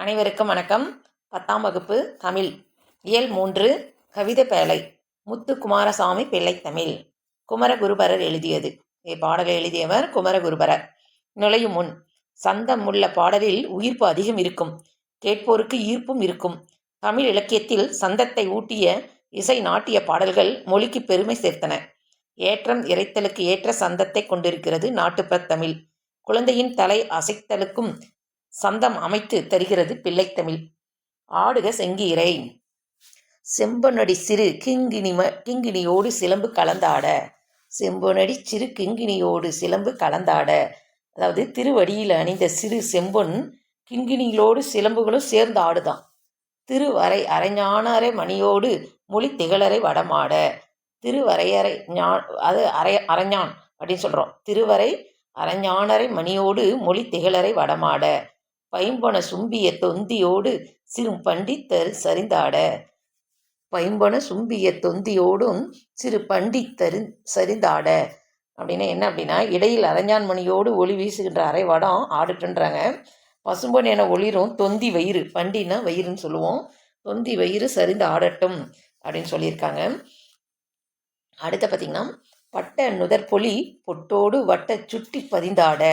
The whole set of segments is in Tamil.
அனைவருக்கும் வணக்கம். 10ஆம் வகுப்பு தமிழ் இயல் 3 கவிதை பேழை முத்து குமாரசாமி பிள்ளை தமிழ் குமரகுருபரர் எழுதியது. இப்பாடலை எழுதியவர் குமரகுருபரர். நுழையும் முன் சந்தம் உள்ள பாடலில் உயிர்ப்பு அதிகம் இருக்கும், கேட்போருக்கு ஈர்ப்பும் இருக்கும். தமிழ் இலக்கியத்தில் சந்தத்தை ஊட்டிய இசை நாட்டிய பாடல்கள் மொழிக்கு பெருமை சேர்த்தன. ஏற்றம் இறைத்தலுக்கு ஏற்ற சந்தத்தை கொண்டிருக்கிறது நாட்டுப்புறத் தமிழ். குழந்தையின் தலை அசைத்தலுக்கும் சந்தம் அமைத்து தருகிறது பிள்ளைத்தமிழ். ஆடுக செங்கீரை. செம்பொனடி சிறு கிங்கிணியோடு சிலம்பு கலந்தாட. செம்பொனடி சிறு கிங்கிணியோடு சிலம்பு கலந்தாட. அதாவது திருவடியில் அணிந்த சிறு செம்பொன் கிங்கிணிகளோடு சிலம்புகளும் சேர்ந்து ஆடுதான். திருவரை அரைஞானரை மணியோடு மொழி திகழரை வடமாட. திருவரையறை அரைஞான் அப்படின்னு சொல்கிறோம். திருவரை அரைஞானரை மணியோடு மொழி திகழரை வடமாட. பைம்பொன சும்பிய தொந்தியோடு சிறு பண்டித்தர் சரிந்தாட. பைம்பொன சும்பிய தொந்தியோடும் சிறு பண்டித்தரு சரிந்தாட அப்படின்னா என்ன அப்படின்னா, இடையில் அரஞ்சான் மணியோடு ஒளி வீசுகின்ற அரைவடம் ஆடுட்டுன்றாங்க. பசும்பொன் என ஒளிரும் தொந்தி வயிறு, பண்டினா வயிறுன்னு சொல்லுவோம், தொந்தி வயிறு சரிந்து ஆடட்டும் அப்படின்னு சொல்லியிருக்காங்க. அடுத்த பார்த்திங்கன்னா, பட்ட நுதற்பொலி பொட்டோடு வட்ட சுட்டி பதிந்தாட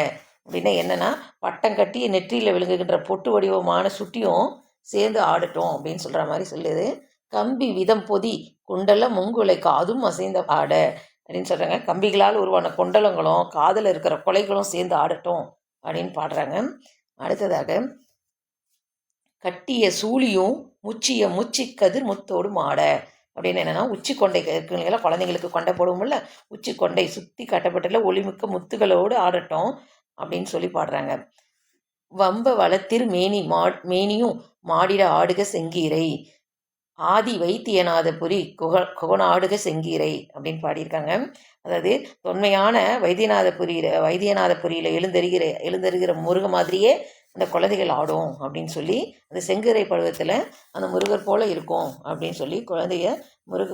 அப்படின்னா என்னென்னா, பட்டம் கட்டி நெற்றியில் விழுங்குகின்ற பொட்டு வடிவமான சுட்டியும் சேர்ந்து ஆடட்டும் அப்படின்னு சொல்கிற மாதிரி சொல்லுது. கம்பி விதம் பொதி குண்டல முங்குலை காதும் அசைந்த ஆட அப்படின்னு சொல்கிறாங்க. கம்பிகளால் உருவான குண்டலங்களும் காதில் இருக்கிற கொலைகளும் சேர்ந்து ஆடட்டும் அப்படின்னு பாடுறாங்க. அடுத்ததாக, கட்டிய சூழியும் முச்சிய முச்சி கதிர் முத்தோடும் ஆட அப்படின்னு என்னென்னா, உச்சி கொண்டை இருக்குங்களா, குழந்தைங்களுக்கு கொண்டை போடுவோம்ல, உச்சி கொண்டை சுற்றி கட்டப்பட்டுள்ள ஒளிமிக்க முத்துகளோடு ஆடட்டும் அப்படின்னு சொல்லி பாடுறாங்க. வம்ப வளத்திரு மேனியும் மாடிட ஆடுக செங்கீரை. ஆதி வைத்தியநாதபுரி குகனாடுக செங்கீரை அப்படின்னு பாடியிருக்காங்க. அதாவது தொன்மையான வைத்தியநாதபுரியில் எழுந்தருகிற முருக மாதிரியே அந்த குழந்தைகள் ஆடும் அப்படின்னு சொல்லி, அந்த செங்கீரை பருவத்தில் அந்த முருகர் போல இருக்கும் அப்படின்னு சொல்லி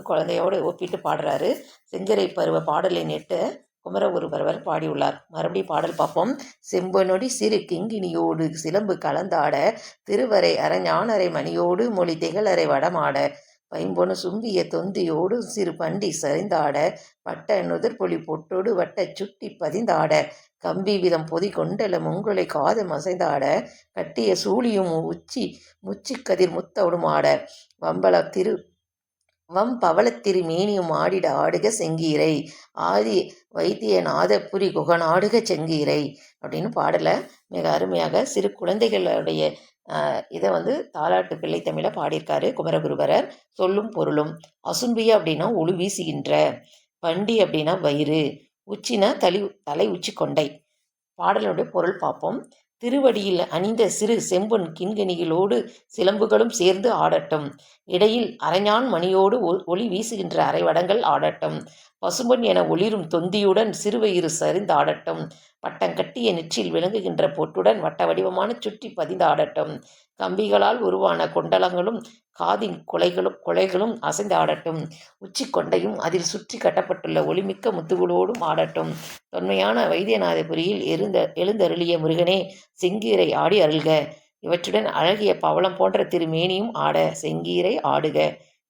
குழந்தையோடு ஒப்பிட்டு பாடுறாரு. செங்கீரை பருவ பாடலை நேற்று குமரகுருபரர் பாடியுள்ளார். மறுபடியும் பாடல் பார்ப்போம். செம்பொனொடி சிறு கிங்கிணியோடு சிலம்பு கலந்தாட. திருவரை அரைஞானரை மணியோடு மொழி திகழரை வடமாட. பைம்பொனு சும்பிய தொந்தியோடு சிறு பண்டி சரிந்தாட. பட்ட நுதற்பொலி பொட்டோடு வட்ட சுட்டி பதிந்தாட. கம்பி விதம் பொதி கொண்டல முங்குலை காதம் அசைந்தாட. கட்டிய சூழியும் முச்சி கதிர் முத்தவுடுமாட. வம்பவளத்திரு மேனியும் ஆடிட ஆடுக செங்கீரை. ஆதி வைத்தியநாதபுரி குகனாடுக செங்கீரை அப்படின்னு பாடலை மிக அருமையாக சிறு குழந்தைகளுடைய இதை தாலாட்டு பிள்ளை தமிழை பாடியிருக்காரு குமரகுருபரர். சொல்லும் பொருளும். அசும்பிய அப்படின்னா ஒளி வீசுகின்ற, பண்டி அப்படின்னா வயிறு, உச்சினா தலை உச்சி கொண்டை. பாடலுடைய பொருள் பார்ப்போம். திருவடியில் அணிந்த சிறு செம்பொன் கிண்கணிகளோடு சிலம்புகளும் சேர்ந்து ஆடட்டும். இடையில் அரைஞான் மணியோடு ஒளி வீசுகின்ற அரைவடங்கள் ஆடட்டும். பசும்பொன் என ஒளிரும் தொந்தியுடன் சிறுவயிறு சரிந்தாடட்டும். பட்டம் கட்டிய நெற்றில் விளங்குகின்ற பொட்டுடன் வட்ட வடிவமான சுற்றி பதிந்தாடட்டும். கம்பிகளால் உருவான கொண்டலங்களும் காதின் கொலைகளும் அசைந்தாடட்டும். உச்சி கொண்டையும் அதில் சுற்றி கட்டப்பட்டுள்ள ஒளிமிக்க முத்துகளோடும் ஆடட்டும். தொன்மையான வைத்தியநாதபுரியில் எழுந்தருளிய முருகனே, செங்கீரை ஆடி அருள்க. இவற்றுடன் அழகிய பவளம் போன்ற திருமேனியும் ஆட செங்கீரை ஆடுக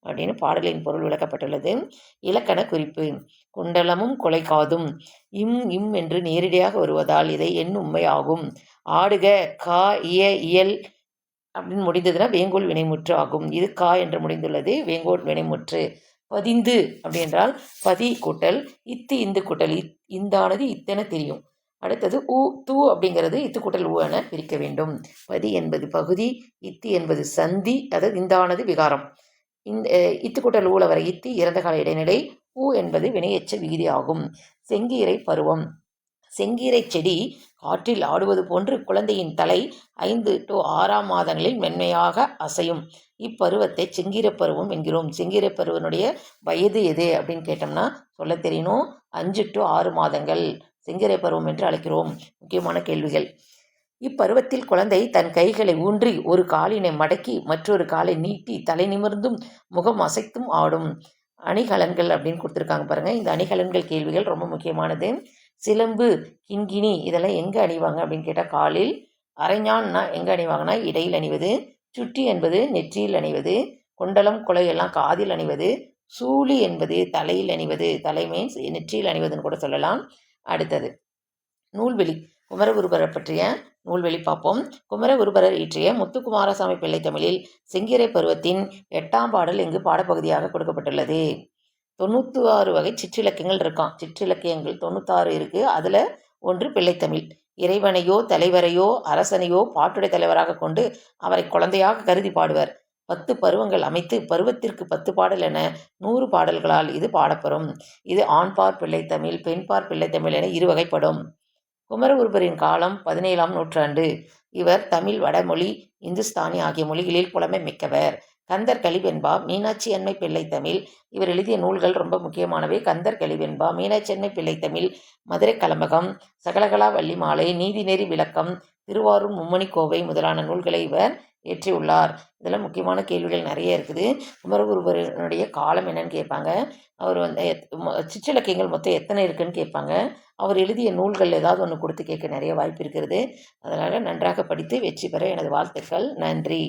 அப்படின்னு பாடலின் பொருள் விளக்கப்பட்டுள்ளது. இலக்கண குறிப்பு. குண்டலமும் கொலைகாதும் இம் என்று நேரடியாக வருவதால் இதை உண்மை ஆகும். ஆடுக கா இயல் அப்படின்னு முடிந்ததுன்னா வேங்கோல் வினைமுற்று ஆகும். இது கா என்று முடிந்துள்ளது, வேங்கோல் வினைமுற்று. பதிந்து அப்படின்றால் பதி கூட்டல் இத்து இந்து கூட்டல் இந்தானது இத்தென தெரியும். அடுத்தது தூ அப்படிங்கிறது இத்து கூட்டல் ஊ என பிரிக்க வேண்டும். பதி என்பது பகுதி, இத்து என்பது சந்தி, அதாவது இந்தானது விகாரம். இந்த இத்து கூட்டல் ஊல வர இத்தி இறந்த கால இடைநிலை, ஊ என்பது வினையெச்ச விகுதி ஆகும். செங்கீரை பருவம். செங்கீரை செடி காற்றில் ஆடுவது போன்று குழந்தையின் தலை 5 to 6 மாதங்களில் மென்மையாக அசையும். இப்பருவத்தை செங்கீரை பருவம் என்கிறோம். செங்கீரை பருவனுடைய வயது எது அப்படின்னு கேட்டோம்னா சொல்ல தெரியணும். 5 to 6 மாதங்கள் செங்கீரை பருவம் என்று அழைக்கிறோம். முக்கியமான கேள்விகள். இப்பருவத்தில் குழந்தை தன் கைகளை ஊன்றி ஒரு காலினை மடக்கி மற்றொரு காலை நீட்டி தலை நிமிர்ந்தும் முகம் அசைத்தும் ஆடும். அணிகலன்கள் அப்படின்னு கொடுத்துருக்காங்க பாருங்க. இந்த அணிகலன்கள் கேள்விகள் ரொம்ப முக்கியமானது. சிலம்பு, கிண்கிணி இதெல்லாம் எங்கே அணிவாங்க அப்படின்னு கேட்டால் காலில், அரைஞான்னா எங்கே அணிவாங்கன்னா இடையில் அணிவது, சுட்டி என்பது நெற்றியில் அணிவது, கொண்டலம் குலை எல்லாம் காதில் அணிவது, சூளி என்பது தலையில் அணிவது, தலை மீன்ஸ் நெற்றியில் அணிவதுன்னு கூட சொல்லலாம். அடுத்தது நூல்வெளி, குமரகுருபரர் பற்றிய நூல்வெளி பார்ப்போம். குமரகுருபரர் இயற்றிய முத்துக்குமாரசாமி பிள்ளை தமிழில் செங்கிறை பருவத்தின் 8ஆம் பாடல் இங்கு பாடப்பகுதியாக கொடுக்கப்பட்டுள்ளது. 96 வகை சிற்றிலக்கியங்கள் இருக்கான். சிற்றிலக்கியங்கள் 96 இருக்கு. அதில் ஒன்று பிள்ளைத்தமிழ். இறைவனையோ தலைவரையோ அரசனையோ பாட்டுடை தலைவராக கொண்டு அவரை குழந்தையாக கருதி பாடுவர். 10 பருவங்கள் அமைத்து பருவத்திற்கு 10 பாடல் என 100 பாடல்களால் இது பாடப்பெறும். இது ஆண்பார் பிள்ளைத்தமிழ், பெண்பார் பிள்ளைத்தமிழ் என இரு வகைப்படும். குமரகுருபரின் காலம் 17ஆம் நூற்றாண்டு. இவர் தமிழ், வடமொழி, இந்துஸ்தானி ஆகிய மொழிகளில் புலமை மிக்கவர். கந்தர் கலிவெண்பா, மீனாட்சி அன்னை பிள்ளைத்தமிழ். இவர் எழுதிய நூல்கள் ரொம்ப முக்கியமானவை. கந்தர் கலிவெண்பா, மீனாட்சி அன்னை பிள்ளைத்தமிழ், மதுரை கலம்பகம், சகலகலா வள்ளி மாலை, நீதிநெறி விளக்கம், திருவாரூர் மும்மணி கோவை முதலான நூல்களை இவர் இயற்றியுள்ளார். இதில் முக்கியமான கேள்விகள் நிறைய இருக்குது. குமரகுருபரனுடைய காலம் என்னன்னு கேட்பாங்க. அவர் சிற்றிலக்கியங்கள் மொத்தம் எத்தனை இருக்குன்னு கேட்பாங்க. அவர் எழுதிய நூல்கள் ஏதாவது ஒன்று கொடுத்து கேட்க நிறைய வாய்ப்பு இருக்கிறது. அதனால் நன்றாக படித்து வெற்றி பெற எனது வாழ்த்துக்கள். நன்றி.